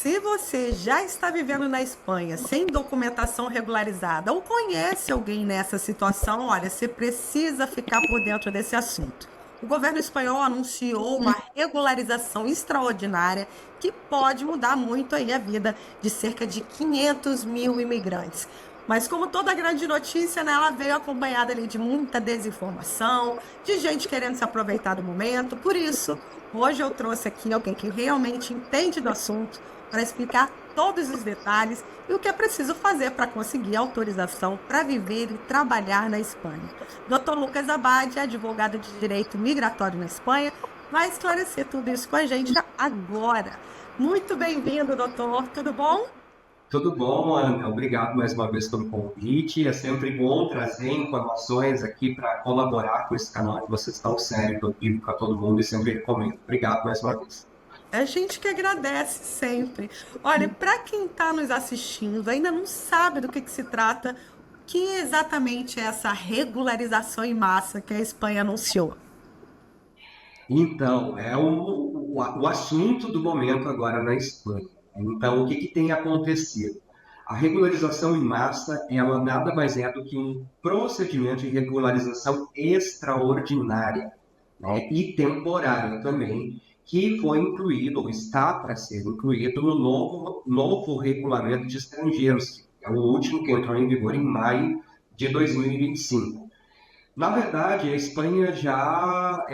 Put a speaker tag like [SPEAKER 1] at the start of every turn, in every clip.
[SPEAKER 1] Se você já está vivendo na Espanha sem documentação regularizada ou conhece alguém nessa situação, olha, você precisa ficar por dentro desse assunto. O governo espanhol anunciou uma regularização extraordinária que pode mudar muito aí a vida de cerca de 500 mil imigrantes. Mas como toda grande notícia, né, ela veio acompanhada ali de muita desinformação, de gente querendo se aproveitar do momento. Por isso, hoje eu trouxe aqui alguém que realmente entende do assunto para explicar todos os detalhes e o que é preciso fazer para conseguir autorização para viver e trabalhar na Espanha. Dr. Lucas Abad, advogado de direito migratório na Espanha, vai esclarecer tudo isso com a gente agora. Muito bem-vindo, doutor. Tudo bom?
[SPEAKER 2] Tudo bom, Ana? Obrigado mais uma vez pelo convite. É sempre bom trazer informações aqui para colaborar com esse canal que vocês estão sério, que eu digo para todo mundo e sempre recomendo. Obrigado mais uma vez.
[SPEAKER 1] A gente que agradece sempre. Olha, para quem está nos assistindo, ainda não sabe do que se trata, o que exatamente é essa regularização em massa que a Espanha anunciou?
[SPEAKER 2] Então, é o assunto do momento agora na Espanha. Então, o que tem acontecido? A regularização em massa, ela nada mais é do que um procedimento de regularização extraordinária, né, e temporária também, que foi incluído, ou está para ser incluído, no novo regulamento de estrangeiros, que é o último que entrou em vigor em maio de 2025. Na verdade, a Espanha já,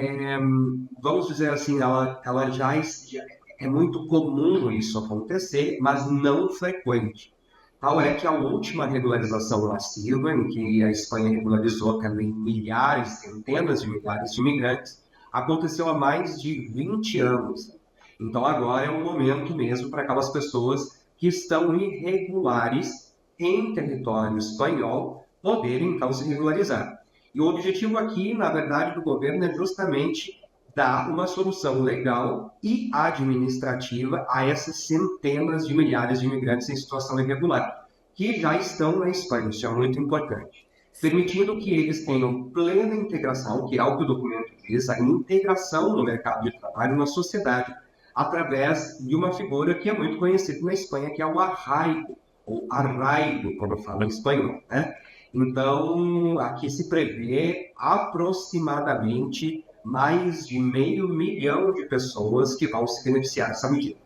[SPEAKER 2] vamos dizer assim, ela já é muito comum isso acontecer, mas não frequente. Tal é que a última regularização massiva, em que a Espanha regularizou também milhares, centenas de milhares de imigrantes, aconteceu há mais de 20 anos. Então agora é o momento mesmo para aquelas pessoas que estão irregulares em território espanhol poderem então se regularizar. E o objetivo aqui, na verdade, do governo é justamente dar uma solução legal e administrativa a essas centenas de milhares de imigrantes em situação irregular, que já estão na Espanha, isso é muito importante. Permitindo que eles tenham plena integração, que é o que o documento diz, a integração no mercado de trabalho, na sociedade, através de uma figura que é muito conhecida na Espanha, que é o arraigo, ou arraigo, como fala em espanhol, né? Então, aqui se prevê aproximadamente mais de 500 mil de pessoas que vão se beneficiar dessa medida.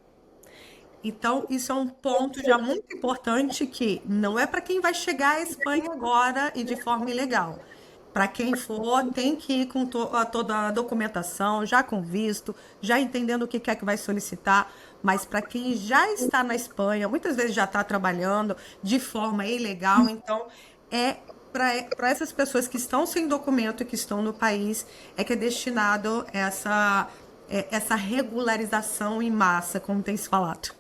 [SPEAKER 1] Então, isso é um ponto já muito importante que não é para quem vai chegar à Espanha agora e de forma ilegal. Para quem for, tem que ir com toda a documentação, já com visto, já entendendo o que é que vai solicitar. Mas para quem já está na Espanha, muitas vezes já está trabalhando de forma ilegal, então é para essas pessoas que estão sem documento e que estão no país, é que é destinado essa regularização em massa, como tem se falado.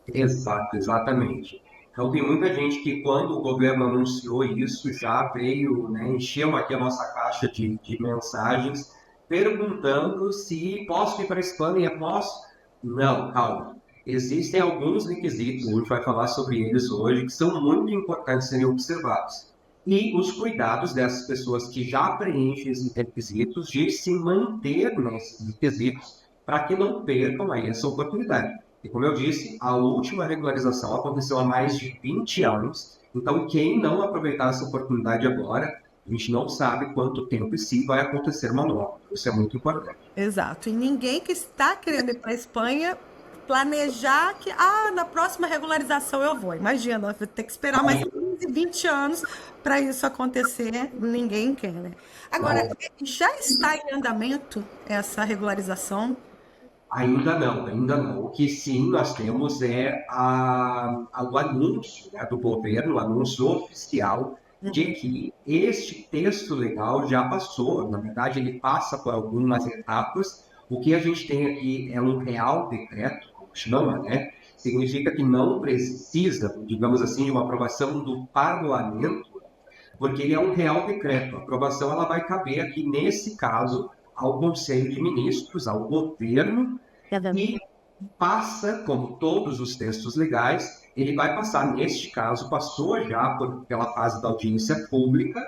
[SPEAKER 2] Exato, exatamente. Então, tem muita gente que, quando o governo anunciou isso, já veio, né, encheu aqui a nossa caixa de mensagens, perguntando se posso ir para a Espanha. Posso? Não, calma. Existem alguns requisitos, a gente vai falar sobre eles hoje, que são muito importantes serem observados. E os cuidados dessas pessoas que já preenchem esses requisitos, de se manter nesses requisitos, para que não percam aí essa oportunidade. E como eu disse, a última regularização aconteceu há mais de 20 anos. Então, quem não aproveitar essa oportunidade agora, a gente não sabe quanto tempo e se vai acontecer uma nova. Isso é muito importante.
[SPEAKER 1] Exato. E ninguém que está querendo ir para a Espanha planejar que, na próxima regularização eu vou. Imagina, vai ter que esperar mais 15, 20 anos para isso acontecer. Ninguém quer, né? Agora,
[SPEAKER 2] Não,
[SPEAKER 1] já está em andamento essa regularização?
[SPEAKER 2] ainda não, ainda não. O que sim nós temos é o anúncio, né, do governo, o anúncio oficial de que este texto legal já passou. Na verdade, ele passa por algumas etapas. O que a gente tem aqui é um real decreto, como chama, né? Significa que não precisa, digamos assim, de uma aprovação do parlamento, porque ele é um real decreto. A aprovação ela vai caber aqui, nesse caso, ao Conselho de Ministros, ao governo, e passa, como todos os textos legais, ele vai passar, neste caso, passou já pela fase da audiência pública,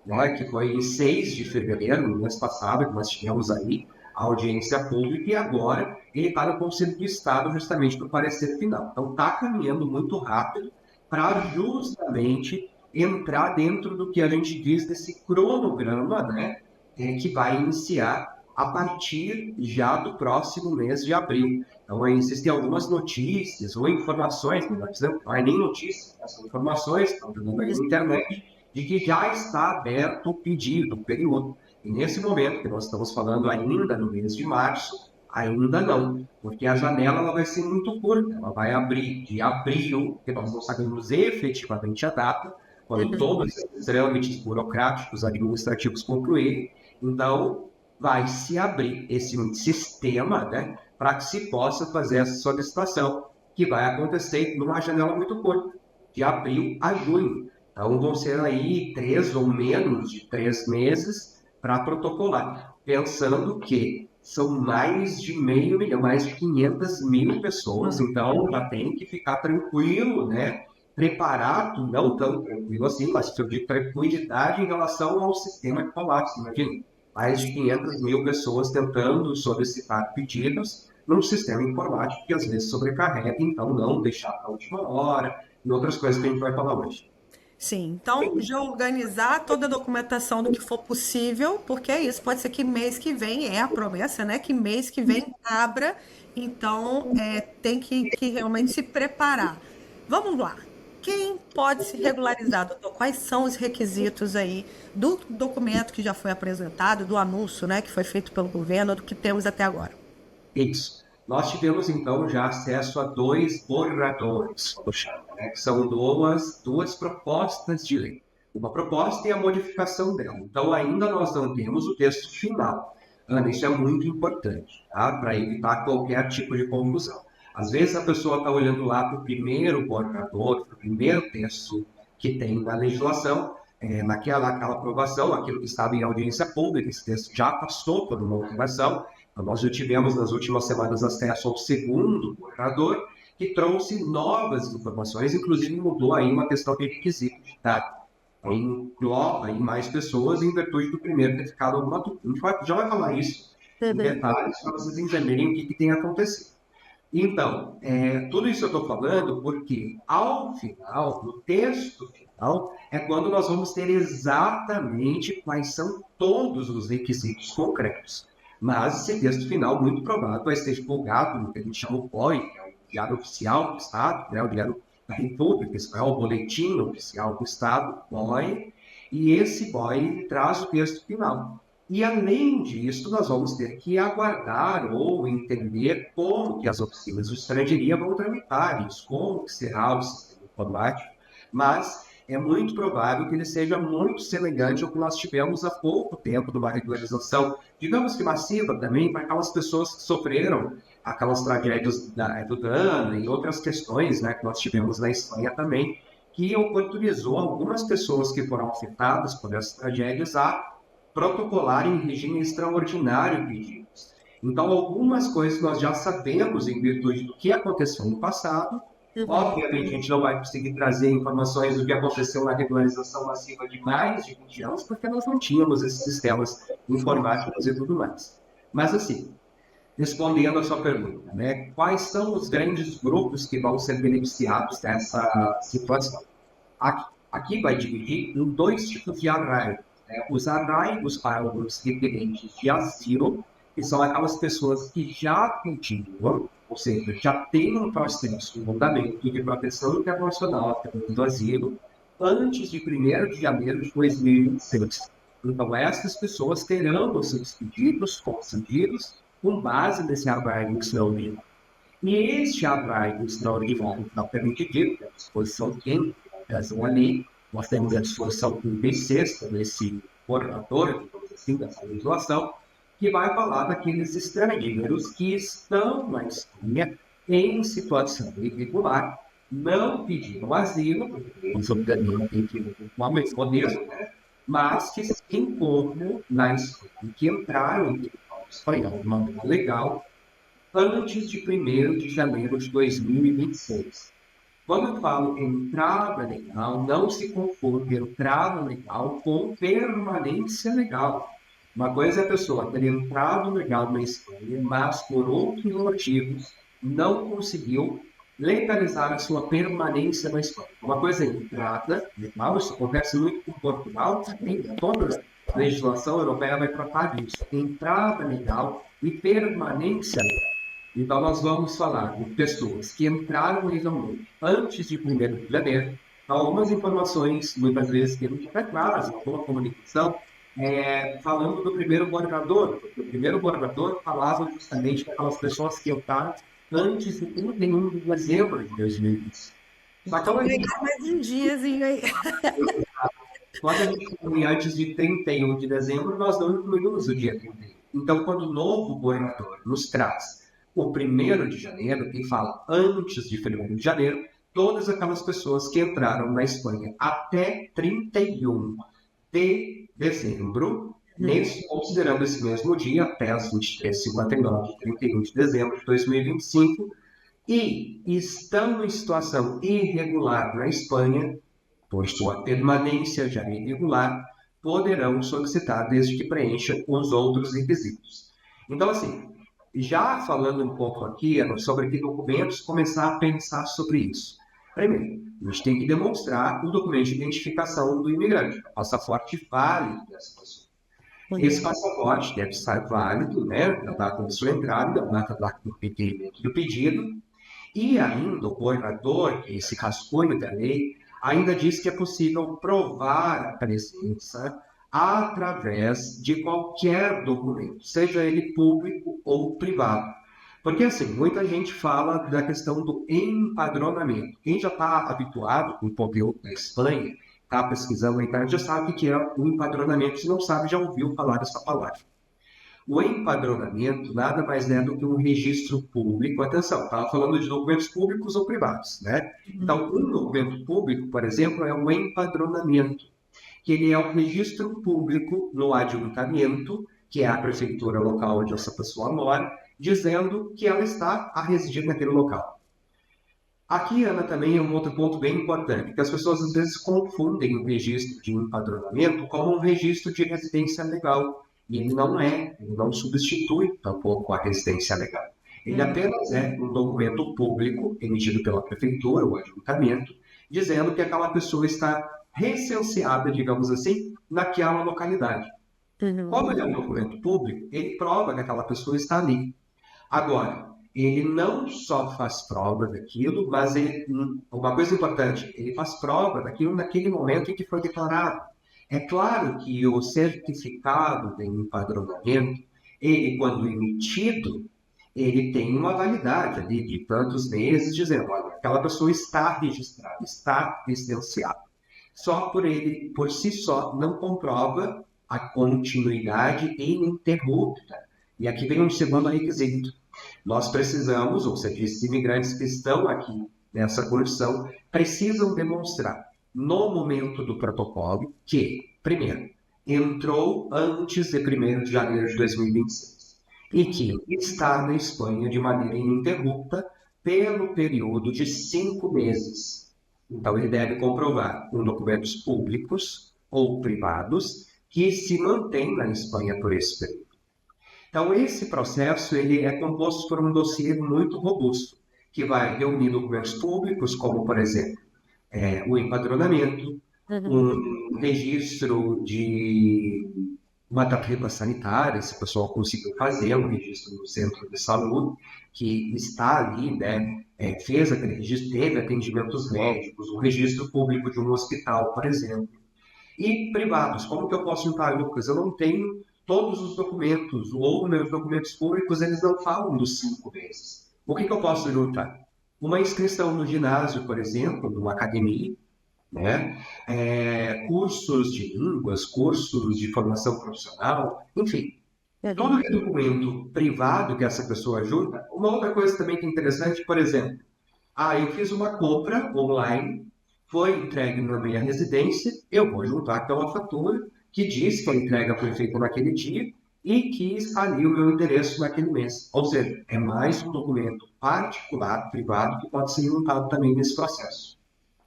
[SPEAKER 2] né, que foi em 6 de fevereiro, no mês passado, que nós tivemos aí a audiência pública, e agora ele está no Conselho do Estado justamente para o parecer final. Então, está caminhando muito rápido para justamente entrar dentro do que a gente diz desse cronograma, né, que vai iniciar a partir já do próximo mês de abril. Então, aí existem algumas notícias ou informações, não é nem notícias, são informações que estão dando aí na internet, de que já está aberto o pedido, o período. E nesse momento, que nós estamos falando ainda no mês de março, ainda não, porque a janela ela vai ser muito curta, ela vai abrir de abril, que nós não sabemos efetivamente a data, quando todos os trâmites burocráticos, administrativos concluírem. Então, vai se abrir esse sistema, né, para que se possa fazer essa solicitação, que vai acontecer numa janela muito curta, de abril a junho. Então, vão ser aí 3 ou menos de 3 meses para protocolar, pensando que são mais de meio milhão, mais de 500 mil pessoas, então já tem que ficar tranquilo, né? Preparado, não tão tranquilo assim, mas eu digo tranquilidade em relação ao sistema que colapsa. Imagina, mais de 500 mil pessoas tentando solicitar pedidos num sistema informático que às vezes sobrecarrega, então não deixar para a última hora, e outras coisas que a gente vai falar hoje.
[SPEAKER 1] Sim, então já organizar toda a documentação do que for possível, porque é isso, pode ser que mês que vem, é a promessa, né? Que mês que vem abra, então tem que realmente se preparar. Vamos lá. Quem pode se regularizar, doutor? Quais são os requisitos aí do documento que já foi apresentado, do anúncio, né, que foi feito pelo governo, do que temos até agora?
[SPEAKER 2] Isso. Nós tivemos, então, já acesso a 2 borradores, né, que são duas propostas de lei. Uma proposta e a modificação dela. Então, ainda nós não temos o texto final. Ana, isso é muito importante, tá? Para evitar qualquer tipo de confusão. Às vezes a pessoa está olhando lá para o primeiro borrador, para o primeiro texto que tem na legislação, naquela aprovação, aquilo que estava em audiência pública, esse texto já passou por uma aprovação. Nós já tivemos nas últimas semanas acesso ao segundo borrador, que trouxe novas informações, inclusive mudou aí uma questão de requisitos, tá? Engloba aí mais pessoas em virtude do primeiro ter ficado alguma dúvida. A gente já vai falar isso em detalhes para vocês entenderem o que tem acontecido. Então, tudo isso eu estou falando porque, ao final, no texto final, é quando nós vamos ter exatamente quais são todos os requisitos concretos. Mas esse texto final, muito provável, vai ser divulgado no que a gente chama o BOI, que é o Diário Oficial do Estado, né, o Diário da República, isso é o Boletim Oficial do Estado, BOI, e esse BOI traz o texto final. E, além disso, nós vamos ter que aguardar ou entender como que as oficinas de estrangeria vão tramitar isso, como que será o sistema informático, mas é muito provável que ele seja muito semelhante ao que nós tivemos há pouco tempo de uma regularização, digamos que massiva também, para aquelas pessoas que sofreram aquelas tragédias do Dana e outras questões, né, que nós tivemos na Espanha também, que oportunizou algumas pessoas que foram afetadas por essas tragédias a protocolar em regime extraordinário pedidos. Então, algumas coisas nós já sabemos em virtude do que aconteceu no passado. Obviamente, a gente não vai conseguir trazer informações do que aconteceu na regularização massiva de mais de 20 anos, porque nós não tínhamos esses sistemas informáticos e tudo mais. Mas, assim, respondendo a sua pergunta, né, quais são os grandes grupos que vão ser beneficiados dessa situação? Aqui vai dividir em 2 tipos de arraigo. Os arraigos para os requerentes de asilo, que são aquelas pessoas que já continuam, ou seja, já têm um processo de fundamento de proteção internacional do asilo, antes de 1º de janeiro de 2026. Então, essas pessoas terão os seus pedidos concedidos com base nesse arraigo extraordinário. E este arraigo extraordinário não permite que a disposição de quem faz uma lei. Nós temos a disposição 36 nesse borrador, assim, dessa legislação, que vai falar daqueles estrangeiros que estão na Espanha em situação irregular, não pediram asilo, porque os organismos têm que responder, mas que se encontram na Espanha, que entraram em território espanhol de maneira legal antes de 1º de janeiro de 2026. Quando eu falo entrada legal, não se confunde entrada legal com permanência legal. Uma coisa é a pessoa ter entrado legal na Espanha, mas por outros motivos não conseguiu legalizar a sua permanência na Espanha. Uma coisa é entrada legal, isso acontece muito com Portugal, também toda a legislação europeia vai tratar disso. Entrada legal e permanência legal. Então, nós vamos falar de pessoas que entraram legalmente antes de 1º de janeiro. Algumas informações, muitas vezes, que não ficam claras na boa comunicação, falando do primeiro borrador, porque o primeiro borrador falava justamente daquelas pessoas que entraram antes de 31 de dezembro de 2020. Só que ela
[SPEAKER 1] Mais um diazinho aí.
[SPEAKER 2] quando a gente inclui antes de 31 de dezembro, nós não incluímos o dia 31. Então, quando o novo borrador nos traz o 1º de janeiro, e fala antes de 1º de janeiro, todas aquelas pessoas que entraram na Espanha até 31 de dezembro, considerando esse mesmo dia, até as 23h59 de 31 de dezembro de 2025, e estão em situação irregular na Espanha, por sua permanência já irregular, poderão solicitar desde que preencha os outros requisitos. Então, assim, já falando um pouco aqui sobre que documentos, começar a pensar sobre isso. Primeiro, a gente tem que demonstrar o documento de identificação do imigrante, o passaporte válido dessa pessoa. Esse passaporte deve estar válido, né, da data da sua entrada, da data do pedido, e ainda o borrador, esse rascunho da lei, ainda diz que é possível provar a presença através de qualquer documento, seja ele público ou privado. Porque, assim, muita gente fala da questão do empadronamento. Quem já está habituado com o conteúdo da Espanha, está pesquisando na internet, já sabe o que é o empadronamento. Se não sabe, já ouviu falar dessa palavra. O empadronamento nada mais é do que um registro público. Atenção, estava falando de documentos públicos ou privados, né? Então, um documento público, por exemplo, é o empadronamento, que ele é um registro público no ajuntamento, que é a prefeitura local onde essa pessoa mora, dizendo que ela está a residir naquele local. Aqui, Ana, também é um outro ponto bem importante, que as pessoas às vezes confundem o registro de empadronamento como um registro de residência legal. E ele não substitui tampouco a residência legal. Ele apenas é um documento público emitido pela prefeitura ou ajuntamento, dizendo que aquela pessoa está recenseada, digamos assim, naquela localidade. Como ele é um documento público, ele prova que aquela pessoa está ali. Agora, ele não só faz prova daquilo, mas uma coisa importante, ele faz prova daquilo naquele momento em que foi declarado. É claro que o certificado de empadronamento, ele, quando emitido, ele tem uma validade ali de tantos meses, dizendo, olha, aquela pessoa está registrada, está licenciada. Só por ele, por si só, não comprova a continuidade ininterrupta. E aqui vem um segundo requisito. Nós precisamos, ou seja, esses imigrantes que estão aqui nessa condição, precisam demonstrar no momento do protocolo que, primeiro, entrou antes de 1º de janeiro de 2026 e que está na Espanha de maneira ininterrupta pelo período de 5 meses. Então, ele deve comprovar com documentos públicos ou privados que se mantém na Espanha por esse período. Então, esse processo ele é composto por um dossiê muito robusto, que vai reunir documentos públicos, como, por exemplo, o empadronamento, um registro de uma tarjeta sanitária, se a pessoa conseguiu fazer um registro no centro de saúde, que está ali, né, fez aquele registro, teve atendimentos médicos, um registro público de um hospital, por exemplo. E privados, como que eu posso juntar, Lucas? Eu não tenho todos os documentos, ou meus documentos públicos, eles não falam dos 5 meses. O que eu posso juntar? Uma inscrição no ginásio, por exemplo, numa academia, né? Cursos de línguas, cursos de formação profissional, enfim. Todo aquele documento privado que essa pessoa junta. Uma outra coisa também que é interessante, por exemplo, eu fiz uma compra online, foi entregue na minha residência, eu vou juntar aquela fatura que diz que a entrega foi feita naquele dia e que está ali o meu endereço naquele mês. Ou seja, é mais um documento particular, privado, que pode ser juntado também nesse processo.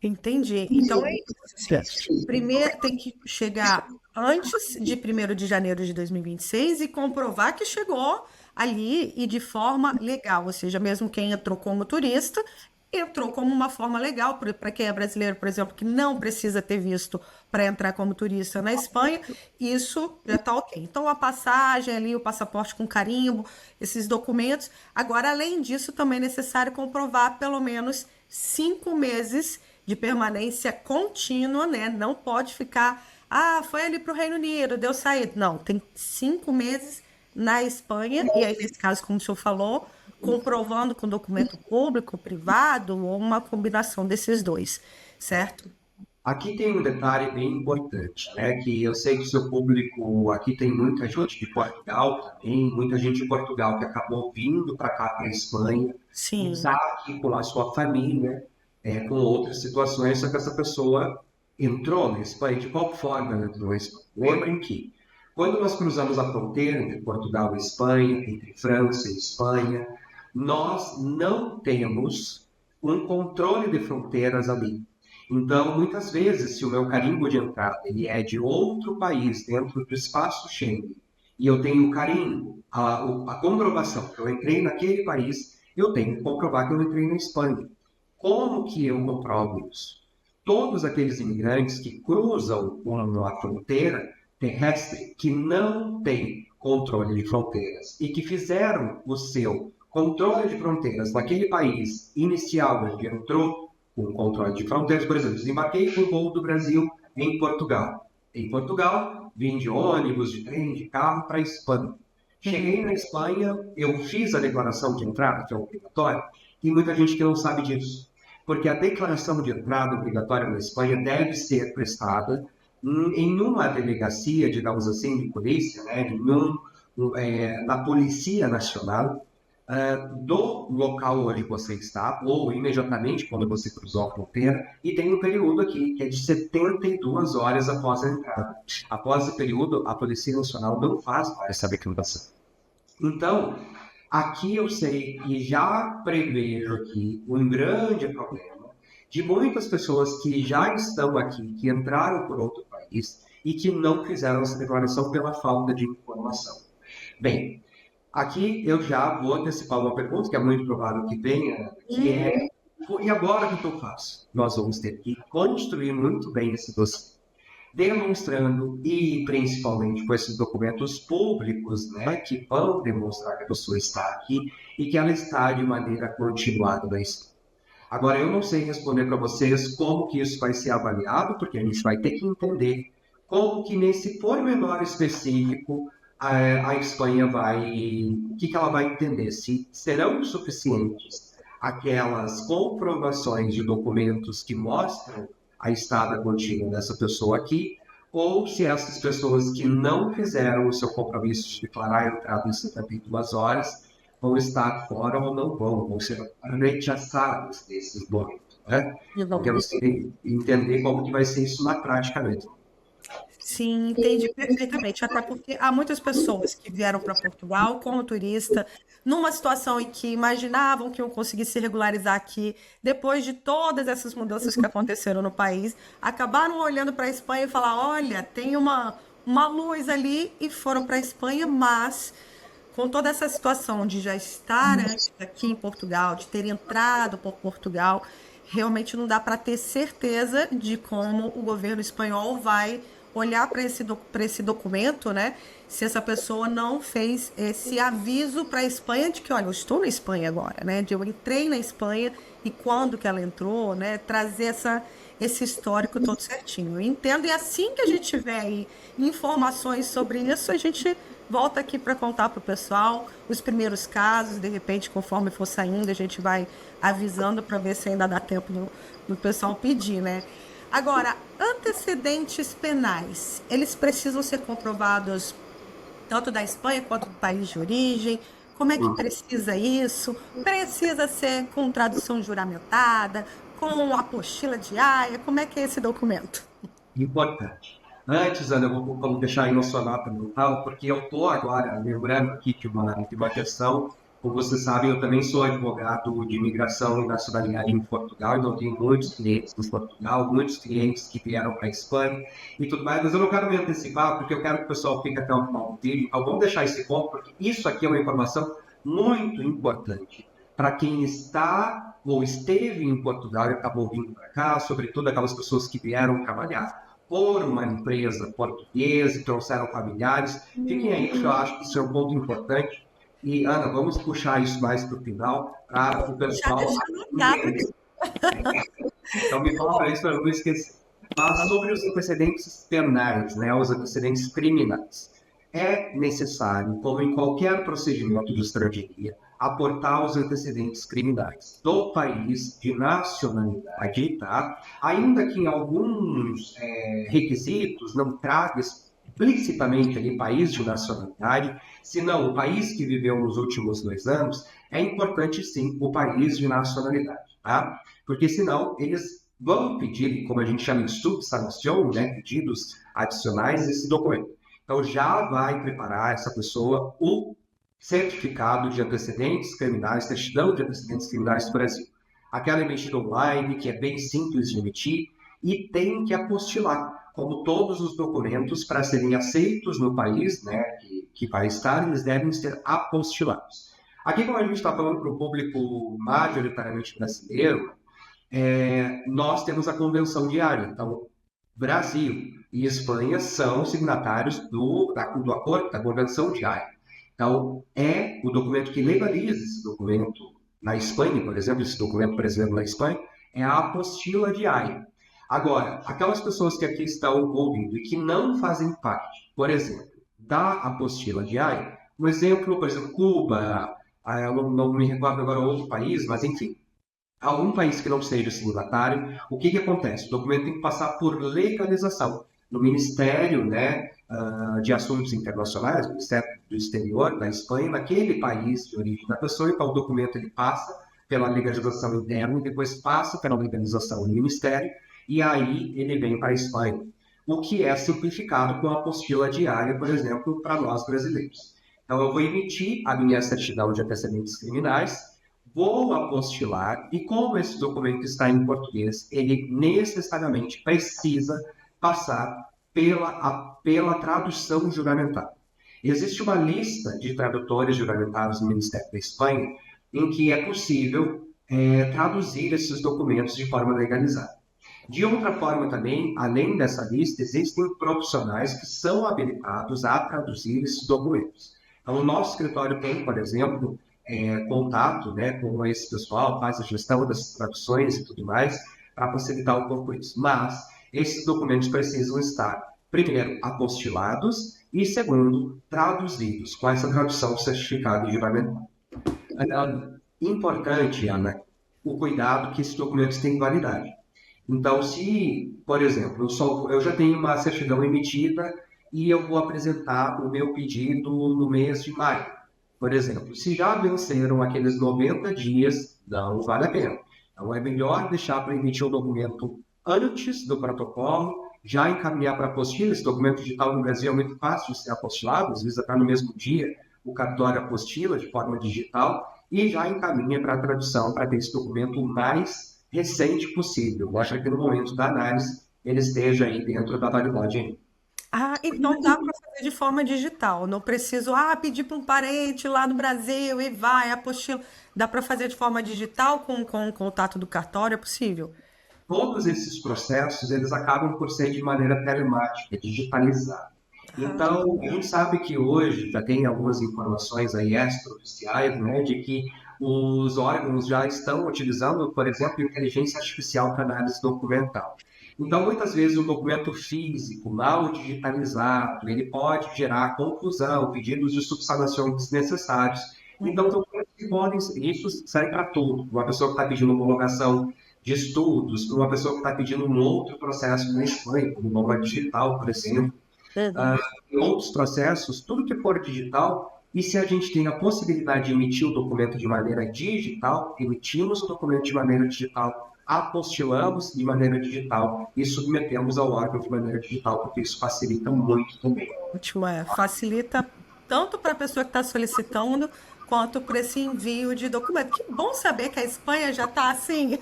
[SPEAKER 1] Entendi. Então é isso. Primeiro tem que chegar antes de 1º de janeiro de 2026 e comprovar que chegou ali e de forma legal, ou seja, mesmo quem entrou como turista, entrou como uma forma legal, para quem é brasileiro, por exemplo, que não precisa ter visto para entrar como turista na Espanha, isso já está ok. Então, a passagem ali, o passaporte com carimbo, esses documentos. Agora, além disso, também é necessário comprovar pelo menos 5 meses de permanência contínua, né? Não pode ficar, foi ali para o Reino Unido, deu saída. Não, tem 5 meses na Espanha, e aí, nesse caso, como o senhor falou, comprovando com documento público, privado, ou uma combinação desses dois, certo?
[SPEAKER 2] Aqui tem um detalhe bem importante, né? Que eu sei que o seu público, aqui tem muita gente de Portugal também, muita gente de Portugal que acabou vindo para cá, para a Espanha, e
[SPEAKER 1] Sim.
[SPEAKER 2] está aqui com a sua família, com outras situações, só que essa pessoa entrou na Espanha. De qual forma ela entrou na Espanha? Lembrem que, quando nós cruzamos a fronteira entre Portugal e Espanha, entre França e Espanha, nós não temos um controle de fronteiras ali. Então, muitas vezes, se o meu carimbo de entrada ele é de outro país dentro do espaço Schengen e eu tenho o carimbo, a comprovação que eu entrei naquele país, eu tenho que comprovar que eu entrei na Espanha. Como que eu comprovo isso? Todos aqueles imigrantes que cruzam a fronteira terrestre, que não têm controle de fronteiras e que fizeram o seu controle de fronteiras naquele país inicial onde entrou, com controle de fronteiras, por exemplo, desembarquei com o voo do Brasil em Portugal. Em Portugal, vim de ônibus, de trem, de carro para a Espanha. Cheguei na Espanha, eu fiz a declaração de entrada, que é obrigatória, e muita gente que não sabe disso. Porque a declaração de entrada obrigatória na Espanha deve ser prestada em uma delegacia, digamos assim, de polícia, né, na Polícia Nacional, do local onde você está, ou imediatamente quando você cruzou a fronteira, e tem um período aqui, que é de 72 horas após a entrada. Após esse período, a Polícia Nacional não faz essa declaração. Então, aqui eu sei e já prevejo aqui um grande problema de muitas pessoas que já estão aqui, que entraram por outro país e que não fizeram essa declaração pela falta de informação. Bem, aqui eu já vou antecipar uma pergunta, que é muito provável que venha, que é: e agora o que eu faço? Nós vamos ter que construir muito bem esse dossiê, demonstrando, e principalmente com esses documentos públicos, né, que vão demonstrar que a pessoa está aqui e que ela está de maneira continuada na Espanha. Agora, eu não sei responder para vocês como que isso vai ser avaliado, porque a gente vai ter que entender como que nesse pormenor específico a Espanha vai, o que ela vai entender, se serão suficientes aquelas comprovações de documentos que mostram a estada contínua dessa pessoa aqui, ou se essas pessoas que não fizeram o seu compromisso de declarar a entrada em 72 horas vão estar fora ou não vão ser rechaçadas desses documentos, né? Temos que entender como que vai ser isso na prática mesmo.
[SPEAKER 1] Sim, entendi perfeitamente. Até porque há muitas pessoas que vieram para Portugal como turista, numa situação em que imaginavam que iam conseguir se regularizar aqui, depois de todas essas mudanças que aconteceram no país, acabaram olhando para a Espanha e falar: olha, tem uma luz ali, e foram para a Espanha, mas com toda essa situação de já estar antes aqui em Portugal, de ter entrado por Portugal, realmente não dá para ter certeza de como o governo espanhol vai olhar para esse documento, né? Se essa pessoa não fez esse aviso para a Espanha de que, olha, eu estou na Espanha agora, né? De eu entrei na Espanha e quando que ela entrou, né? Trazer esse histórico todo certinho. Eu entendo, e assim que a gente tiver aí informações sobre isso, a gente volta aqui para contar para o pessoal os primeiros casos. De repente, conforme for saindo, a gente vai avisando para ver se ainda dá tempo do pessoal pedir, né? Agora, antecedentes penais, eles precisam ser comprovados tanto da Espanha quanto do país de origem? Como é que precisa isso? Precisa ser com tradução juramentada, com apostila de Haia? Como é que é esse documento?
[SPEAKER 2] Importante. Antes, Ana, eu vou deixar aí no sua nota mental, porque eu estou agora lembrando aqui de uma questão Como vocês sabem, eu também sou advogado de imigração e nacionalidade em Portugal, então tenho muitos clientes em Portugal, muitos clientes que vieram para a Espanha e tudo mais, mas eu não quero me antecipar, porque eu quero que o pessoal fique até o final do vídeo. Então, vamos deixar esse ponto, porque isso aqui é uma informação muito importante para quem está ou esteve em Portugal e acabou vindo para cá, sobretudo aquelas pessoas que vieram trabalhar por uma empresa portuguesa e trouxeram familiares. Fiquem aí, porque eu acho que isso é um ponto importante. E, Ana, vamos puxar isso mais para o final, para o
[SPEAKER 1] Já
[SPEAKER 2] pessoal
[SPEAKER 1] deixando anotado
[SPEAKER 2] entender.
[SPEAKER 1] aqui.
[SPEAKER 2] Então, me fala para isso para eu não esquecer. Fala sobre os antecedentes penais, né, os antecedentes criminais. É necessário, como em qualquer procedimento de estrangeria, aportar os antecedentes criminais do país de nacionalidade, tá? Ainda que em alguns requisitos não traga explicitamente ali país de nacionalidade, se não o país que viveu nos últimos 2 anos, é importante sim o país de nacionalidade, tá? Porque senão eles vão pedir, como a gente chama de subsanação, né, pedidos adicionais desse documento. Então já vai preparar essa pessoa o certificado de antecedentes criminais, certidão de antecedentes criminais do Brasil. Aquela emitida online, que é bem simples de emitir, e tem que apostilar, como todos os documentos, para serem aceitos no país, né, que vai estar, eles devem ser apostilados. Aqui, como a gente está falando para o público majoritariamente brasileiro, nós temos a Convenção de Haia. Então, Brasil e Espanha são signatários do acordo da Convenção de Haia. Então, é o documento que legaliza esse documento na Espanha, por exemplo, esse documento brasileiro na Espanha, é a apostila de Haia. Agora, aquelas pessoas que aqui estão ouvindo e que não fazem parte, por exemplo, da apostila de Haia, um exemplo, por exemplo, Cuba, eu não me recordo agora outro país, mas enfim, algum país que não seja signatário, o que acontece? O documento tem que passar por legalização no Ministério, né, de Assuntos Internacionais, Ministério do Exterior da Espanha, naquele país de origem da pessoa. Então o documento ele passa pela legalização interna e depois passa pela legalização no Ministério, e aí ele vem para a Espanha, o que é simplificado com a apostila diária, por exemplo, para nós brasileiros. Então eu vou emitir a minha certidão de antecedentes criminais, vou apostilar, e como esse documento está em português, ele necessariamente precisa passar pela tradução juramentada. Existe uma lista de tradutores juramentados no Ministério da Espanha em que é possível traduzir esses documentos de forma legalizada. De outra forma também, além dessa lista, existem profissionais que são habilitados a traduzir esses documentos. Então, o nosso escritório tem, por exemplo, contato, né, com esse pessoal, faz a gestão das traduções e tudo mais, para facilitar um pouco isso. Mas esses documentos precisam estar, primeiro, apostilados e, segundo, traduzidos, com essa tradução certificada e juramentada. Importante, Ana, o cuidado que esses documentos têm validade. Então, se, por exemplo, eu já tenho uma certidão emitida e eu vou apresentar o meu pedido no mês de maio, por exemplo, se já venceram aqueles 90 dias, não vale a pena. Então, é melhor deixar para emitir o documento antes do protocolo, já encaminhar para a apostila. Esse documento digital no Brasil é muito fácil de ser apostilado, às vezes até no mesmo dia o cartório apostila de forma digital e já encaminha para a tradução, para ter esse documento o mais recente possível. Eu acho que no momento da análise ele esteja aí dentro da validade.
[SPEAKER 1] Ah, então dá para fazer de forma digital. Não preciso pedir para um parente lá no Brasil e vai, apostila. Dá para fazer de forma digital com o contato do cartório, é possível?
[SPEAKER 2] Todos esses processos, eles acabam por ser de maneira telemática, digitalizada. Então, a gente sabe que hoje já tem algumas informações aí extraoficiais, né, de que os órgãos já estão utilizando, por exemplo, inteligência artificial para análise documental. Então, muitas vezes, um documento físico mal digitalizado, ele pode gerar confusão, pedidos de subsanação desnecessários. Então, documentos que podem, isso serve para tudo. Uma pessoa que está pedindo homologação de estudos, para uma pessoa que está pedindo um outro processo na Espanha, como noma digital, por exemplo. Outros processos, tudo que for digital, e se a gente tem a possibilidade de emitir o documento de maneira digital, emitimos o documento de maneira digital, apostilamos de maneira digital e submetemos ao órgão de maneira digital, porque isso facilita muito também.
[SPEAKER 1] Ótimo, facilita tanto para a pessoa que está solicitando, quanto para esse envio de documento. Que bom saber que a Espanha já está assim,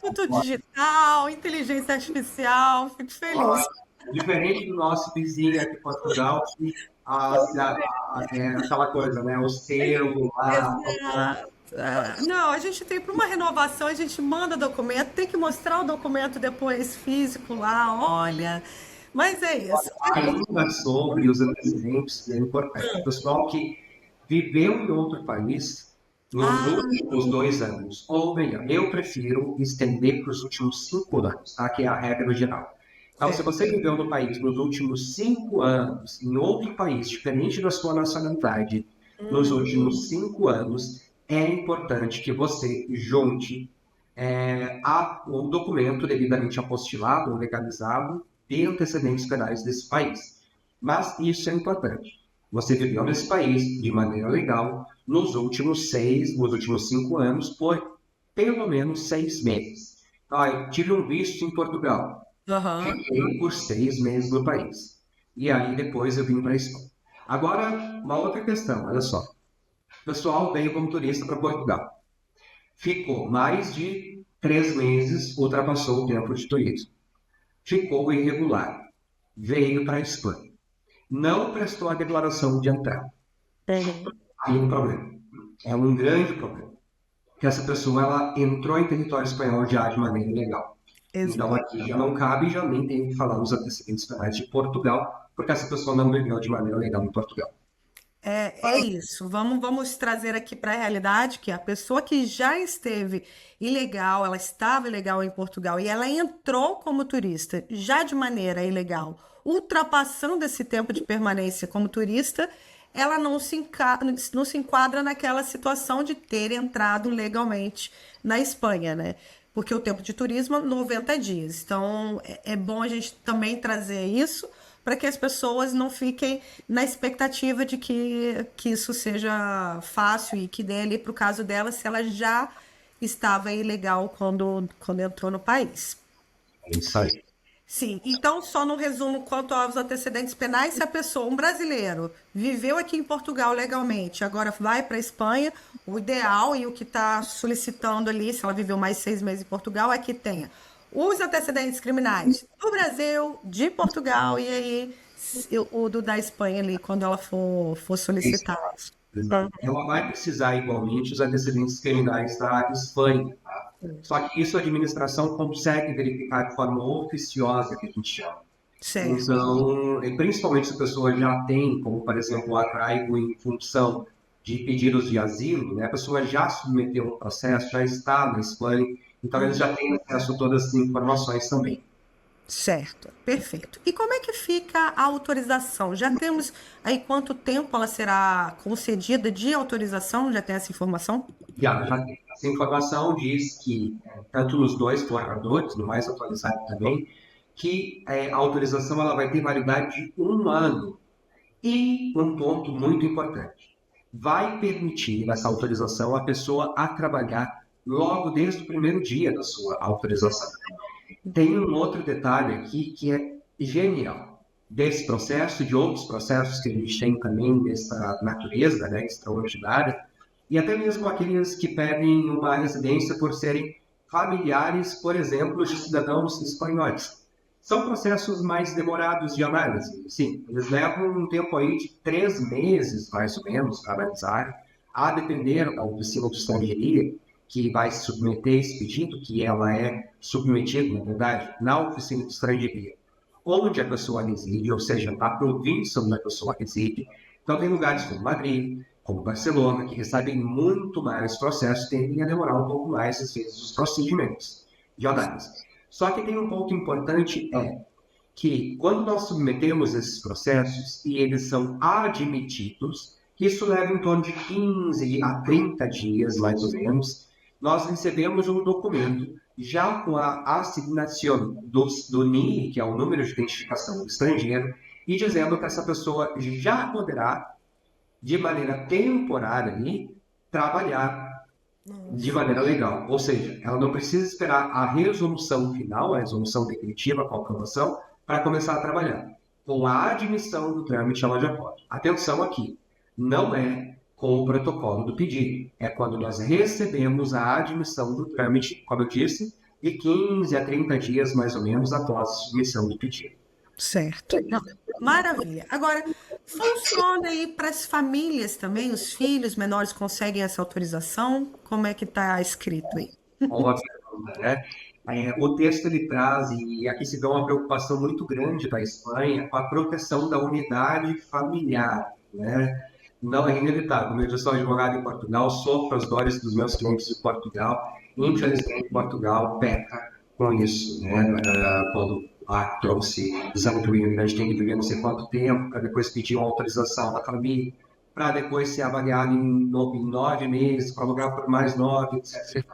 [SPEAKER 1] com tudo digital, inteligência artificial, fico feliz.
[SPEAKER 2] Diferente do nosso vizinho aqui em Portugal, que aquela coisa, né? O selo lá.
[SPEAKER 1] Exato. Não, a gente tem para uma renovação, a gente manda documento, tem que mostrar o documento depois físico lá, olha. Mas é isso.
[SPEAKER 2] Ainda sobre os antecedentes, é importante. O pessoal que viveu em outro país nos
[SPEAKER 1] Ah,
[SPEAKER 2] últimos 2 anos, ou melhor, eu prefiro estender para os últimos 5 anos, tá? Que é a regra geral. Então, se
[SPEAKER 1] certo.
[SPEAKER 2] você viveu no país nos últimos 5 anos, em outro país diferente da sua nacionalidade, nos últimos 5 anos, é importante que você junte o documento devidamente apostilado ou legalizado de antecedentes penais desse país. Mas isso é importante. Você viveu nesse país de maneira legal nos últimos 5 anos por pelo menos 6 meses. Eu tive um visto em Portugal.
[SPEAKER 1] Aham.
[SPEAKER 2] Fiquei por 6 meses no país. E aí depois eu vim para a Espanha. Agora, uma outra questão, olha só. O pessoal veio como turista para Portugal. Ficou mais de 3 meses, ultrapassou o tempo de turismo. Ficou irregular. Veio para a Espanha. Não prestou a declaração de entrada.
[SPEAKER 1] Uhum.
[SPEAKER 2] Aí um problema. É um grande problema. Que essa pessoa ela entrou em território espanhol já de maneira ilegal. Então
[SPEAKER 1] Exato.
[SPEAKER 2] aqui já não cabe, já nem tem que falar os antecedentes penais de Portugal, porque essa pessoa não viveu de maneira legal em Portugal.
[SPEAKER 1] É isso. Vamos trazer aqui para a realidade que a pessoa que já esteve ilegal, ela estava ilegal em Portugal e ela entrou como turista já de maneira ilegal, ultrapassando esse tempo de permanência como turista, ela não se enquadra naquela situação de ter entrado legalmente na Espanha, né? Porque o tempo de turismo é 90 dias. Então, é bom a gente também trazer isso para que as pessoas não fiquem na expectativa de que isso seja fácil e que dê ali para o caso dela se ela já estava ilegal quando entrou no país.
[SPEAKER 2] É isso aí.
[SPEAKER 1] Sim, então só no resumo quanto aos antecedentes penais, se a pessoa, um brasileiro, viveu aqui em Portugal legalmente, agora vai para a Espanha, o ideal e o que está solicitando ali, se ela viveu mais 6 meses em Portugal, é que tenha os antecedentes criminais do Brasil, de Portugal, e aí o do da Espanha ali, quando ela for solicitar.
[SPEAKER 2] Ela vai precisar igualmente os antecedentes criminais da Espanha, tá? Só que isso a administração consegue verificar de forma oficiosa, que a gente chama.
[SPEAKER 1] Certo.
[SPEAKER 2] Então, e principalmente se a pessoa já tem, como por exemplo, o arraigo em função de pedidos de asilo, né? A pessoa já submeteu o processo, já está na Espanha, então eles já têm acesso a todas as informações também.
[SPEAKER 1] Certo, perfeito. E como é que fica a autorização? Já temos aí quanto tempo ela será concedida de autorização? Já tem essa informação?
[SPEAKER 2] Já tem. Essa informação diz que, tanto nos dois colaboradores, no mais atualizado também, que a autorização ela vai ter validade de 1 ano. E um ponto muito importante, vai permitir essa autorização a pessoa a trabalhar logo desde o primeiro dia da sua autorização. Tem um outro detalhe aqui que é genial. Desse processo e de outros processos que a gente tem também dessa natureza, né, extraordinária, e até mesmo aqueles que pedem uma residência por serem familiares, por exemplo, de cidadãos espanhóis. São processos mais demorados de análise. Sim, eles levam um tempo aí de 3 meses, mais ou menos, para analisar, a depender da oficina de estrangeria que vai submeter esse pedido, que ela é submetida, na verdade, na oficina de estrangeria, onde a pessoa reside, ou seja, na província onde a pessoa reside. Então, tem lugares como Madrid, como Barcelona, que recebem muito mais processos, tendem a demorar um pouco mais, às vezes, os procedimentos de análise. Só que tem um ponto importante, que quando nós submetemos esses processos e eles são admitidos, isso leva em torno de 15 a 30 dias, mais ou menos, nós recebemos um documento já com a assignação do NIE, que é o número de identificação do estrangeiro, e dizendo que essa pessoa já poderá, de maneira temporária, trabalhar de maneira legal. Ou seja, ela não precisa esperar a resolução final, a resolução definitiva com a aprovação, para começar a trabalhar. Com a admissão do trâmite, ela já pode. Atenção aqui, não é com o protocolo do pedido. É quando nós recebemos a admissão do trâmite, como eu disse, de 15 a 30 dias, mais ou menos, após a submissão do pedido.
[SPEAKER 1] Certo. Não, maravilha. Agora, funciona aí para as famílias também? Os filhos menores conseguem essa autorização? Como é que está escrito aí?
[SPEAKER 2] Óbvio, né? O texto ele traz, e aqui se vê uma preocupação muito grande da Espanha com a proteção da unidade familiar, né? Não é inevitável, como eu sou advogado em Portugal, sofro as dores dos meus clientes de Portugal, infelizmente Portugal peca com isso, né? Quando trouxe exame do imigrante tem que viver não sei quanto tempo, para depois pedir uma autorização da família, para depois ser avaliado em 9 meses, prorrogar por mais 9, etc.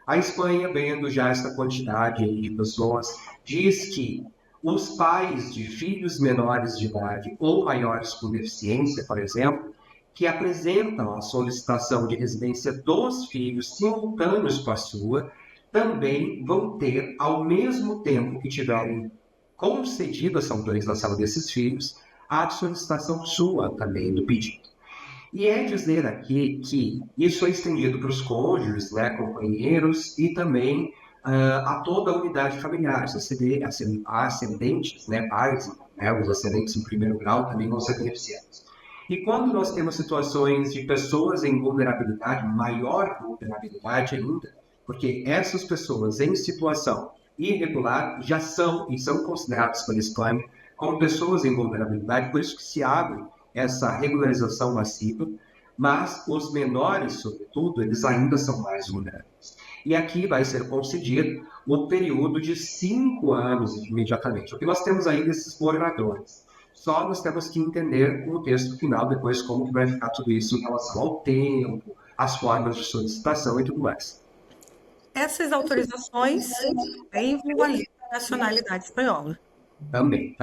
[SPEAKER 2] A Espanha, vendo já essa quantidade de pessoas, diz que os pais de filhos menores de idade ou maiores com deficiência, por exemplo, que apresentam a solicitação de residência dos filhos simultâneos com a sua, também vão ter, ao mesmo tempo que tiverem concedido essa autorização desses filhos, a solicitação sua também do pedido. E é dizer aqui que isso é estendido para os cônjuges, né, companheiros, e também a toda a unidade familiar. Os ascendentes, né, pais, né, os ascendentes em primeiro grau também vão ser beneficiados. E quando nós temos situações de pessoas em vulnerabilidade, maior vulnerabilidade ainda, porque essas pessoas em situação irregular já são e são consideradas pela Espanha como pessoas em vulnerabilidade, por isso que se abre essa regularização massiva, mas os menores, sobretudo, eles ainda são mais vulneráveis. E aqui vai ser concedido o período de 5 anos imediatamente. O que nós temos aí desses moradores? Só nós temos que entender o texto final, depois como vai ficar tudo isso em relação ao tempo, as formas de solicitação e tudo mais.
[SPEAKER 1] Essas autorizações também validam a nacionalidade espanhola.
[SPEAKER 2] Também.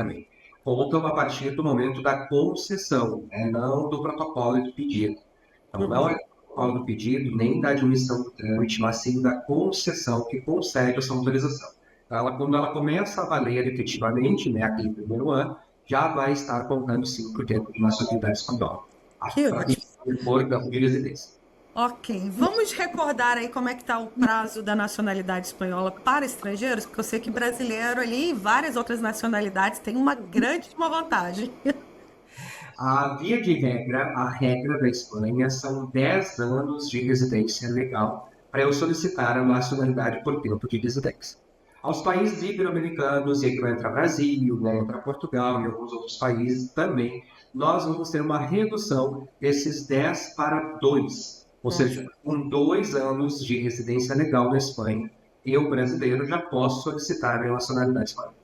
[SPEAKER 2] Contam a partir do momento da concessão, né? Não do protocolo de pedido. Então, não é o protocolo do pedido, nem da admissão do trâmite, mas sim da concessão que concede essa autorização. Então, quando ela começa a valer efetivamente, né, aquele primeiro ano, já vai estar contando sim por dentro de nacionalidade espanhola.
[SPEAKER 1] Que ótimo.
[SPEAKER 2] Por da residência.
[SPEAKER 1] Ok, vamos recordar aí como é que está o prazo da nacionalidade espanhola para estrangeiros, porque eu sei que brasileiro ali e várias outras nacionalidades têm uma grandíssima vantagem.
[SPEAKER 2] A via de regra, a regra da Espanha são 10 anos de residência legal para eu solicitar a nacionalidade por tempo de residência. Aos países ibero-americanos, e aí vai entrar Brasil, vai entrar Portugal e alguns outros países também, nós vamos ter uma redução desses 10 para 2. Ou seja, com 2 anos de residência legal na Espanha, eu, brasileiro, já posso solicitar a minha nacionalidade espanhola.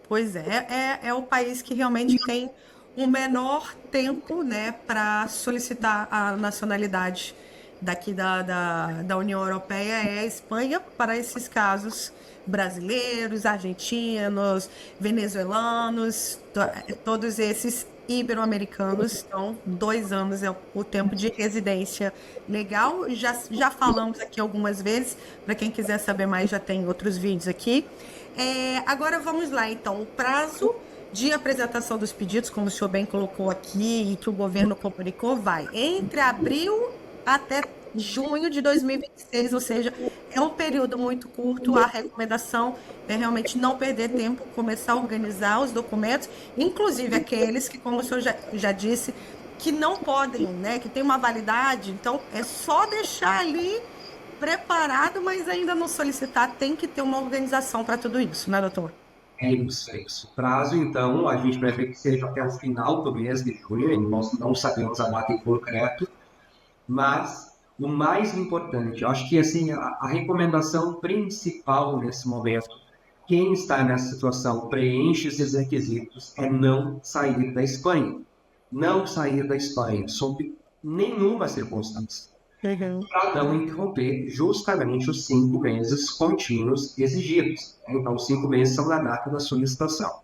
[SPEAKER 1] Pois é o país que realmente tem o menor tempo, né, para solicitar a nacionalidade daqui da União Europeia é a Espanha para esses casos brasileiros, argentinos, venezuelanos, todos esses ibero-americanos. Então, 2 anos é o tempo de residência legal. Já falamos aqui algumas vezes, para quem quiser saber mais, já tem outros vídeos aqui. Agora vamos lá, então, o prazo de apresentação dos pedidos, como o senhor bem colocou aqui e que o governo comunicou, vai entre abril até junho de 2026, ou seja, é um período muito curto. A recomendação é realmente não perder tempo, começar a organizar os documentos, inclusive aqueles que, como o senhor já disse, que não podem, né, que tem uma validade, então é só deixar ali preparado, mas ainda não solicitar, tem que ter uma organização para tudo isso, né, doutor?
[SPEAKER 2] É isso. O prazo, então, a gente prefere que seja até o final do mês de junho, nós não sabemos a data em concreto, mas o mais importante, eu acho que assim, a recomendação principal nesse momento, quem está nessa situação preenche esses requisitos, é não sair da Espanha. Não sair da Espanha, sob nenhuma circunstância. Para não interromper justamente os 5 meses contínuos exigidos. Então, os 5 meses são da data da solicitação.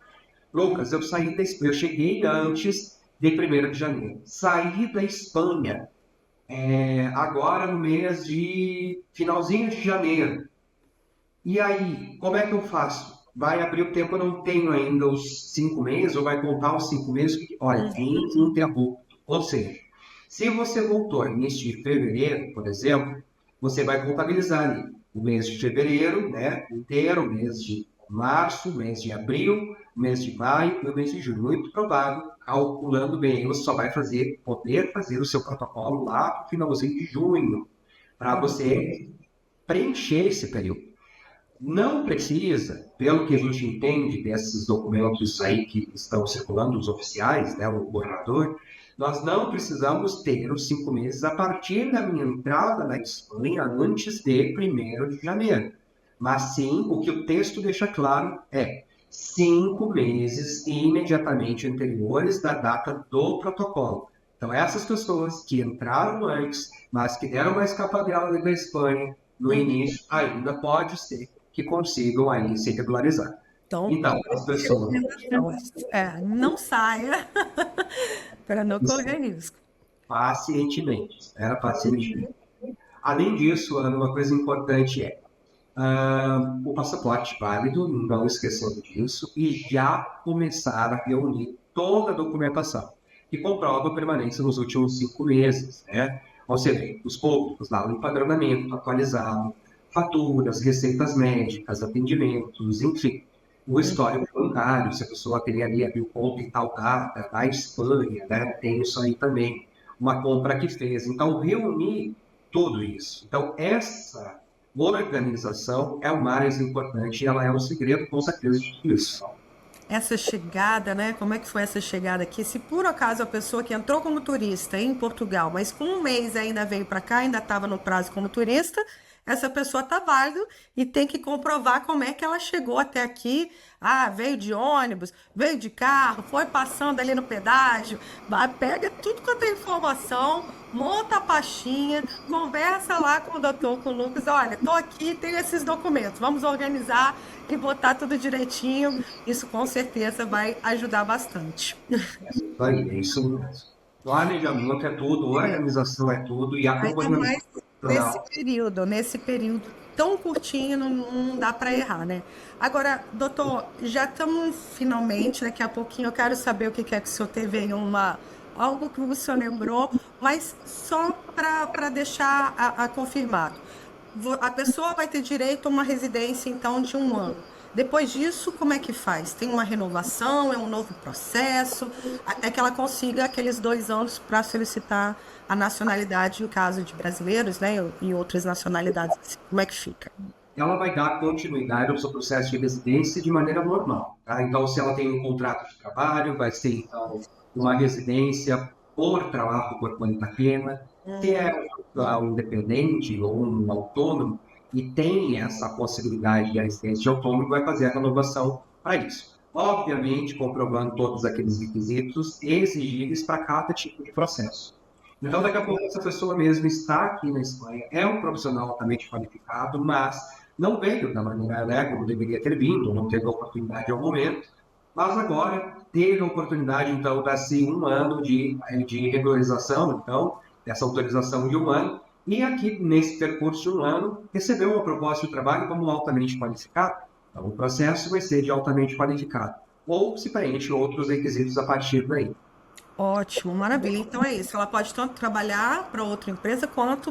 [SPEAKER 2] Lucas, eu saí da Espanha, eu cheguei antes de 1º de janeiro. Saí da Espanha agora no mês de finalzinho de janeiro. E aí, como é que eu faço? Vai abrir o tempo, eu não tenho ainda os 5 meses, ou vai contar os 5 meses? Olha, tem um interrupto. Ou seja, Se você voltou no início de fevereiro, por exemplo, você vai contabilizar ali o mês de fevereiro, né, inteiro, o mês de março, o mês de abril, o mês de maio e o mês de junho. Muito provável, calculando bem, você só vai poder fazer o seu protocolo lá no finalzinho de junho, para você preencher esse período. Não precisa, pelo que a gente entende desses documentos aí que estão circulando, os oficiais, né, o governador, nós não precisamos ter os 5 meses a partir da minha entrada na Espanha antes de 1º de janeiro. Mas sim, o que o texto deixa claro é 5 meses imediatamente anteriores da data do protocolo. Então, essas pessoas que entraram antes, mas que deram uma escapadela da Espanha no início, ainda pode ser que consigam aí se regularizar. Então, as pessoas...
[SPEAKER 1] não saia para não correr risco.
[SPEAKER 2] Pacientemente, pacientemente. Além disso, Ana, uma coisa importante é o passaporte válido, não esquecendo disso, e já começar a reunir toda a documentação que comprova a permanência nos últimos 5 meses, né? Ou seja, os públicos lá, o empadronamento atualizado, faturas, receitas médicas, atendimentos, enfim, o histórico bancário, se a pessoa teria ali abriu conta em tal data, na Espanha, né? Tem isso aí também, uma compra que fez. Então, reunir tudo isso. Então, essa organização é o mais importante e ela é o segredo, com certeza, disso.
[SPEAKER 1] Essa chegada, né? Como é que foi essa chegada aqui? Se por acaso a pessoa que entrou como turista em Portugal, mas com um mês ainda veio para cá, ainda estava no prazo como turista, essa pessoa está válida e tem que comprovar como é que ela chegou até aqui. Ah, veio de ônibus, veio de carro, foi passando ali no pedágio, pega tudo quanto é informação, monta a pastinha, conversa lá com o doutor, com o Lucas, olha, estou aqui, tenho esses documentos, vamos organizar e botar tudo direitinho. Isso com certeza vai ajudar bastante.
[SPEAKER 2] É isso mesmo. Planejamento é tudo, organização é tudo e acompanhamento.
[SPEAKER 1] Nesse período tão curtinho, não dá para errar, né? Agora, doutor, já estamos finalmente, daqui a pouquinho eu quero saber o que é que o senhor teve aí, algo que o senhor lembrou, mas só para deixar confirmado. A pessoa vai ter direito a uma residência, então, de 1 ano. Depois disso, como é que faz? Tem uma renovação, é um novo processo, até que ela consiga aqueles 2 anos para solicitar a nacionalidade, no caso de brasileiros, né, e outras nacionalidades. Como é que fica?
[SPEAKER 2] Ela vai dar continuidade ao seu processo de residência de maneira normal. Tá? Então, se ela tem um contrato de trabalho, vai ser, então, uma residência por trabalho por conta pena. Se é um independente ou um autônomo, e tem essa possibilidade de assistência de autônomo, vai fazer a renovação para isso. Obviamente, comprovando todos aqueles requisitos exigíveis para cada tipo de processo. Então, daqui a pouco, essa pessoa mesmo está aqui na Espanha, é um profissional altamente qualificado, mas não veio da maneira legal, como deveria ter vindo, não teve a oportunidade ao momento, mas agora teve a oportunidade, então, de ser 1 ano de regularização, então, dessa autorização de 1 ano, e aqui, nesse percurso de 1 ano, recebeu uma proposta de trabalho como altamente qualificado. Então, o processo vai ser de altamente qualificado. Ou se preenche outros requisitos a partir daí.
[SPEAKER 1] Ótimo, maravilha. Então é isso. Ela pode tanto trabalhar para outra empresa, quanto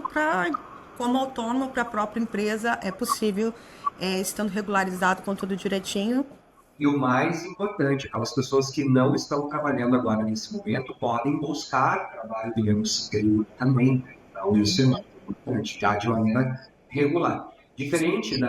[SPEAKER 1] como autônoma para a própria empresa. É possível, estando regularizado com tudo direitinho.
[SPEAKER 2] E o mais importante, aquelas pessoas que não estão trabalhando agora nesse momento podem buscar trabalho, digamos, também. Então, isso é muito importante, já de maneira regular. Diferente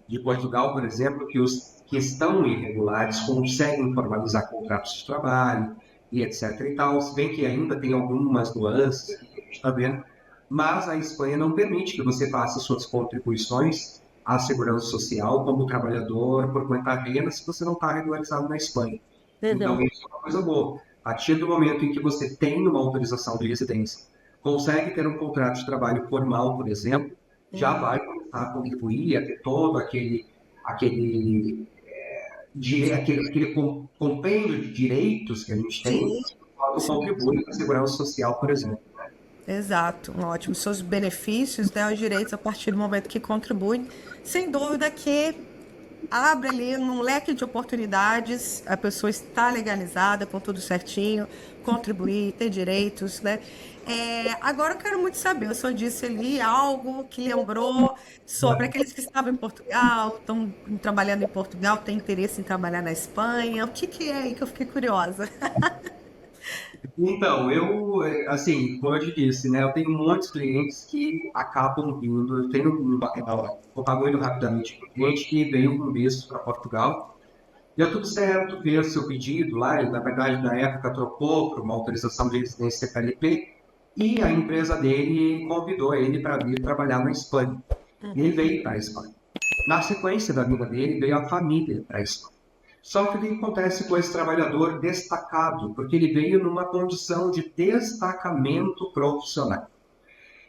[SPEAKER 2] de Portugal, por exemplo, que os que estão irregulares conseguem formalizar contratos de trabalho e etc. e tal, se bem que ainda tem algumas nuances que a gente está vendo, mas a Espanha não permite que você faça suas contribuições à segurança social como trabalhador por conta ajena se você não está regularizado na Espanha. Então, isso é uma coisa boa. A partir do momento em que você tem uma autorização de residência, consegue ter um contrato de trabalho formal, por exemplo, já vai começar a contribuir, a ter todo aquele compêndio de direitos que a gente tem, que contribui para a segurança social, por exemplo.
[SPEAKER 1] Exato, ótimo. Seus benefícios, né, os direitos a partir do momento que contribuem. Sem dúvida que abre ali um leque de oportunidades, a pessoa está legalizada, com tudo certinho, contribuir, ter direitos, né? Agora eu quero muito saber, o senhor disse ali algo que lembrou sobre aqueles que estavam em Portugal, estão trabalhando em Portugal, têm interesse em trabalhar na Espanha. O que que é aí que eu fiquei curiosa?
[SPEAKER 2] Então, assim, como eu te disse, né, eu tenho muitos clientes que acabam vindo. Eu tenho vou falar muito rapidamente, um cliente que veio com visto para Portugal. Deu tudo certo, fez seu pedido lá, ele, na verdade, na época trocou para uma autorização de residência CPLP, e a empresa dele convidou ele para vir trabalhar na Espanha. E ele veio para a Espanha. Na sequência da vida dele, veio a família para a Espanha. Só que o que acontece com esse trabalhador destacado? Porque ele veio numa condição de destacamento profissional.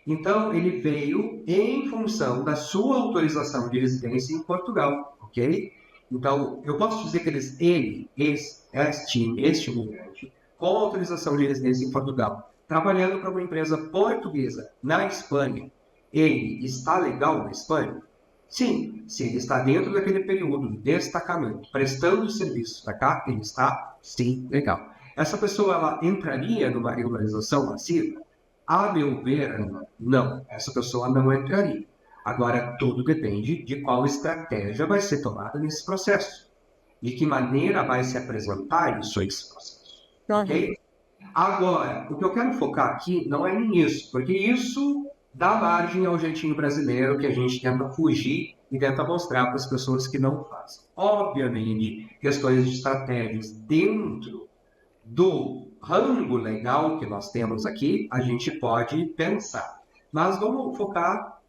[SPEAKER 2] Então, ele veio em função da sua autorização de residência em Portugal, ok? Então, eu posso dizer que este imigrante, com autorização de residência em Portugal, trabalhando para uma empresa portuguesa na Espanha, ele está legal na Espanha? Sim, se ele está dentro daquele período de destacamento, prestando serviço para cá, ele está, sim, legal. Essa pessoa, ela entraria numa regularização massiva? A meu ver, não. Essa pessoa não entraria. Agora, tudo depende de qual estratégia vai ser tomada nesse processo. De que maneira vai se apresentar isso, esse processo. Ok? Agora, o que eu quero focar aqui não é nisso, porque isso dá margem ao jeitinho brasileiro que a gente tenta fugir e tenta mostrar para as pessoas que não fazem. Obviamente, questões de estratégias dentro do rango legal que nós temos aqui, a gente pode pensar. Mas vamos focar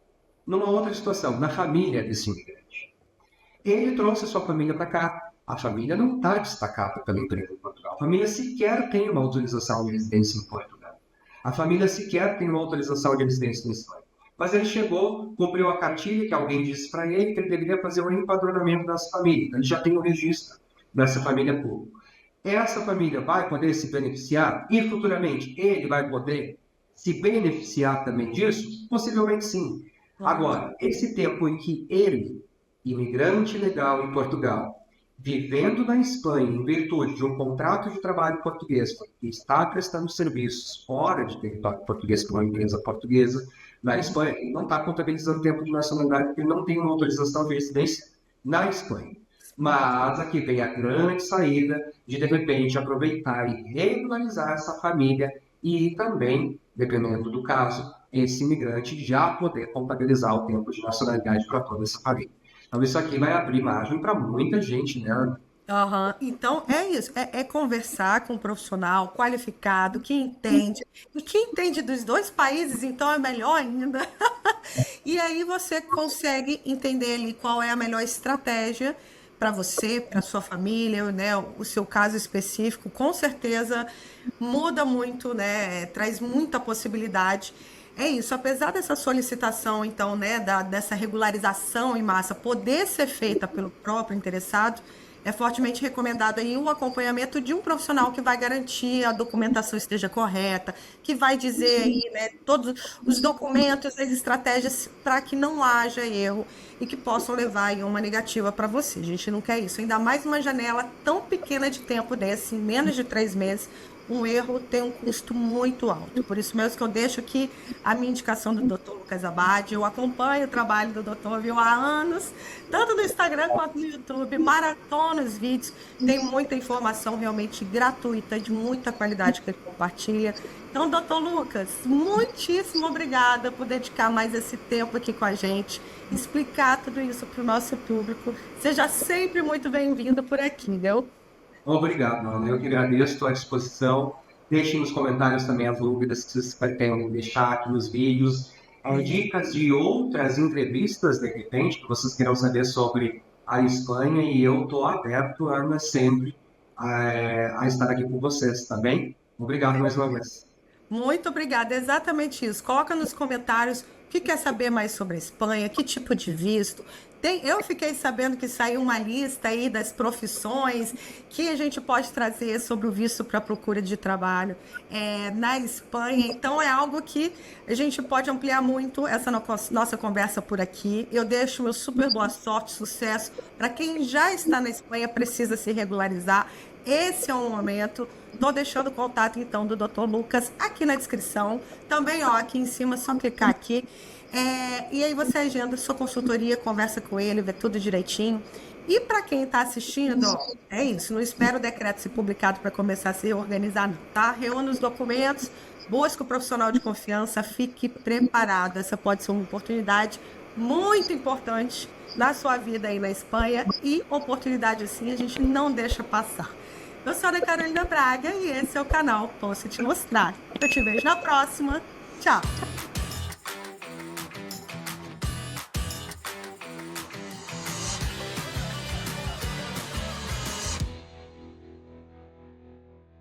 [SPEAKER 2] numa outra situação, na família desse imigrante. Ele trouxe sua família para cá. A família não está destacada pela empresa em Portugal. A família sequer tem uma autorização de residência em Portugal. A família sequer tem uma autorização de residência em Espanha. Mas ele chegou, cumpriu a cartilha que alguém disse para ele que ele deveria fazer um empadronamento dessa família. Ele já tem o registro dessa família pública. Essa família vai poder se beneficiar e futuramente ele vai poder se beneficiar também disso? Possivelmente sim. Agora, esse tempo em que ele, imigrante legal em Portugal, vivendo na Espanha em virtude de um contrato de trabalho português, que está prestando serviços fora de território português para uma empresa portuguesa na Espanha, ele não está contabilizando o tempo de nacionalidade porque ele não tem uma autorização de residência na Espanha. Mas aqui vem a grande saída de repente, aproveitar e regularizar essa família e também, dependendo do caso, esse imigrante já poder contabilizar o tempo de nacionalidade para toda essa família. Então, isso aqui vai abrir margem para muita gente, né?
[SPEAKER 1] Aham. Então, é isso, é conversar com um profissional qualificado, que entende, e que entende dos dois países, então é melhor ainda. E aí você consegue entender ali qual é a melhor estratégia para você, para sua família, né? O seu caso específico, com certeza muda muito, né? Traz muita possibilidade. É isso, apesar dessa solicitação, então, né, dessa regularização em massa poder ser feita pelo próprio interessado, é fortemente recomendado aí o acompanhamento de um profissional que vai garantir a documentação esteja correta, que vai dizer aí, né, todos os documentos, as estratégias para que não haja erro e que possam levar aí uma negativa para você. A gente não quer isso, ainda mais uma janela tão pequena de tempo desse, em menos de 3 meses. Um erro tem um custo muito alto. Por isso mesmo que eu deixo aqui a minha indicação do Dr. Lucas Abad. Eu acompanho o trabalho do doutor, viu, há anos, tanto no Instagram quanto no YouTube, maratona os vídeos. Tem muita informação realmente gratuita, de muita qualidade que ele compartilha. Então, doutor Lucas, muitíssimo obrigada por dedicar mais esse tempo aqui com a gente, explicar tudo isso para o nosso público. Seja sempre muito bem-vindo por aqui, viu?
[SPEAKER 2] Obrigado, Ana. Eu que agradeço, estou à disposição. Deixem nos comentários também as dúvidas que vocês pretendem deixar aqui nos vídeos. Dicas de outras entrevistas, de repente, que vocês queiram saber sobre a Espanha. E eu estou aberto, Ana, sempre a estar aqui com vocês, tá bem? Obrigado mais uma vez.
[SPEAKER 1] Muito obrigada, é exatamente isso. Coloca nos comentários o que quer saber mais sobre a Espanha, que tipo de visto, Eu fiquei sabendo que saiu uma lista aí das profissões que a gente pode trazer sobre o visto para procura de trabalho na Espanha. Então, é algo que a gente pode ampliar muito essa nossa conversa por aqui. Eu deixo meu super boa sorte, sucesso para quem já está na Espanha, precisa se regularizar. Esse é o momento. Estou deixando o contato, então, do Dr. Lucas aqui na descrição. Também, ó, aqui em cima, só clicar aqui. E aí você agenda sua consultoria, conversa com ele, vê tudo direitinho. E para quem está assistindo, ó, é isso. Não espera o decreto ser publicado para começar a se organizar, não, tá? Reúna os documentos, busque o profissional de confiança, fique preparado. Essa pode ser uma oportunidade muito importante na sua vida aí na Espanha, e oportunidade assim a gente não deixa passar. Eu sou a Ana Carolina Braga e esse é o canal Posso Te Mostrar. Eu te vejo na próxima. Tchau!